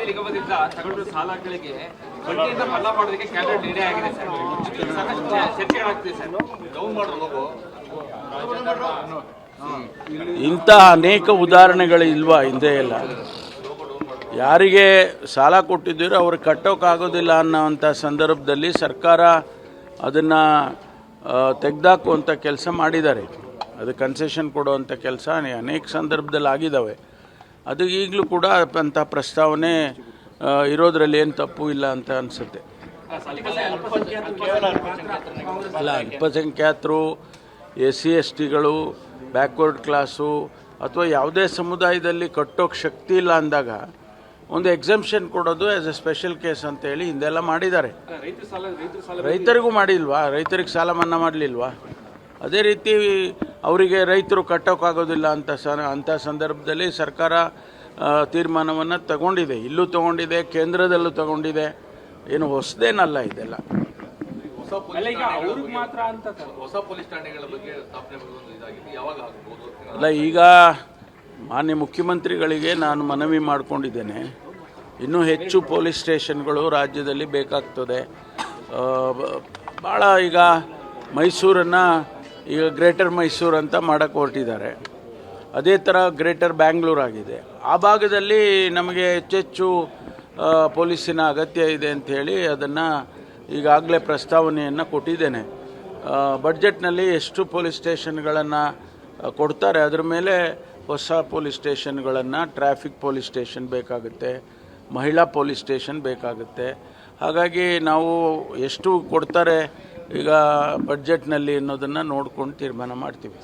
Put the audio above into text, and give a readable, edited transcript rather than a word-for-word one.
ನಿಗಮದಿಂದ ತಗೊಂಡು ಸಾಲಗಳಿಗೆ ಬಡ್ಡಿಯಿಂದ ಮನ್ನಾ ಮಾಡೋದಕ್ಕೆ ಕ್ಯಾಬಿನೆಟ್ ನಿರ್ಣಯ ಆಗಿದೆ ಸರ್. ಸಾಕಷ್ಟು ಚರ್ಚೆಗಳಾಗ್ತಿದೆ ಸರ್. ಡೌನ್ ಮಾಡೋದು ಇಂಥ ಅನೇಕ ಉದಾಹರಣೆಗಳು ಇಲ್ವಾ ಹಿಂದೆ ಎಲ್ಲ? ಯಾರಿಗೆ ಸಾಲ ಕೊಟ್ಟಿದ್ದೀರೋ ಅವ್ರಿಗೆ ಕಟ್ಟೋಕ್ಕಾಗೋದಿಲ್ಲ ಅನ್ನೋವಂಥ ಸಂದರ್ಭದಲ್ಲಿ ಸರ್ಕಾರ ಅದನ್ನು ತೆಗೆದಾಕುವಂಥ ಕೆಲಸ ಮಾಡಿದ್ದಾರೆ. ಅದು ಕನ್ಸೆಷನ್ ಕೊಡುವಂಥ ಕೆಲಸ ಅನೇಕ ಸಂದರ್ಭದಲ್ಲಿ ಆಗಿದ್ದಾವೆ. ಅದು ಈಗಲೂ ಕೂಡ ಅಂಥ ಪ್ರಸ್ತಾವನೆ ಇರೋದ್ರಲ್ಲಿ ಏನು ತಪ್ಪು ಇಲ್ಲ ಅಂತ ಅನಿಸುತ್ತೆ. ಅಲ್ಲ, ಅಲ್ಪಸಂಖ್ಯಾತರು, SC/STಗಳು, ಬ್ಯಾಕ್ವರ್ಡ್ ಕ್ಲಾಸು ಅಥವಾ ಯಾವುದೇ ಸಮುದಾಯದಲ್ಲಿ ಕಟ್ಟೋಕ್ಕೆ ಶಕ್ತಿ ಇಲ್ಲ ಅಂದಾಗ ಒಂದು ಎಕ್ಸಂಪ್ಷನ್ ಕೊಡೋದು ಆ್ಯಸ್ ಎ ಸ್ಪೆಷಲ್ ಕೇಸ್ ಅಂತೇಳಿ ಹಿಂದೆಲ್ಲ ಮಾಡಿದ್ದಾರೆ. ರೈತರಿಗೂ ಮಾಡಿಲ್ವಾ? ರೈತರಿಗೆ ಸಾಲ ಮನ್ನಾ ಮಾಡಲಿಲ್ವಾ? ಅದೇ ರೀತಿ ಅವರಿಗೆ ರೈತರು ಕಟ್ಟೋಕ್ಕಾಗೋದಿಲ್ಲ ಅಂಥ ಸಂದರ್ಭದಲ್ಲಿ ಸರ್ಕಾರ ತೀರ್ಮಾನವನ್ನು ತಗೊಂಡಿದೆ. ಇಲ್ಲೂ ತಗೊಂಡಿದೆ, ಕೇಂದ್ರದಲ್ಲೂ ತಗೊಂಡಿದೆ. ಏನು ಹೊಸದೇನಲ್ಲ ಇದೆಲ್ಲ. ಅಲ್ಲ, ಈಗ ಮಾನ್ಯ ಮುಖ್ಯಮಂತ್ರಿಗಳಿಗೆ ನಾನು ಮನವಿ ಮಾಡಿಕೊಂಡಿದ್ದೇನೆ. ಇನ್ನೂ ಹೆಚ್ಚು ಪೊಲೀಸ್ ಸ್ಟೇಷನ್ಗಳು ರಾಜ್ಯದಲ್ಲಿ ಬೇಕಾಗ್ತದೆ. ಭಾಳ ಈಗ ಮೈಸೂರನ್ನು ಈಗ ಗ್ರೇಟರ್ ಮೈಸೂರು ಅಂತ ಮಾಡೋಕ್ಕೆ ಹೊರಟಿದ್ದಾರೆ. ಅದೇ ಥರ ಗ್ರೇಟರ್ ಬ್ಯಾಂಗ್ಳೂರು ಆಗಿದೆ. ಆ ಭಾಗದಲ್ಲಿ ನಮಗೆ ಹೆಚ್ಚೆಚ್ಚು ಪೊಲೀಸಿನ ಅಗತ್ಯ ಇದೆ ಅಂಥೇಳಿ ಅದನ್ನು ಈಗಾಗಲೇ ಪ್ರಸ್ತಾವನೆಯನ್ನು ಕೊಟ್ಟಿದ್ದೇನೆ. ಬಡ್ಜೆಟ್ನಲ್ಲಿ ಎಷ್ಟು ಪೊಲೀಸ್ ಸ್ಟೇಷನ್ಗಳನ್ನು ಕೊಡ್ತಾರೆ ಅದರ ಮೇಲೆ ಹೊಸ ಪೊಲೀಸ್ ಸ್ಟೇಷನ್ಗಳನ್ನು, ಟ್ರಾಫಿಕ್ ಪೊಲೀಸ್ ಸ್ಟೇಷನ್ ಬೇಕಾಗುತ್ತೆ, ಮಹಿಳಾ ಪೊಲೀಸ್ ಸ್ಟೇಷನ್ ಬೇಕಾಗುತ್ತೆ. ಹಾಗಾಗಿ ನಾವು ಎಷ್ಟು ಕೊಡ್ತಾರೆ ಈಗ ಬಡ್ಜೆಟ್ನಲ್ಲಿ ಅನ್ನೋದನ್ನು ನೋಡ್ಕೊಂಡು ತೀರ್ಮಾನ ಮಾಡ್ತೀವಿ.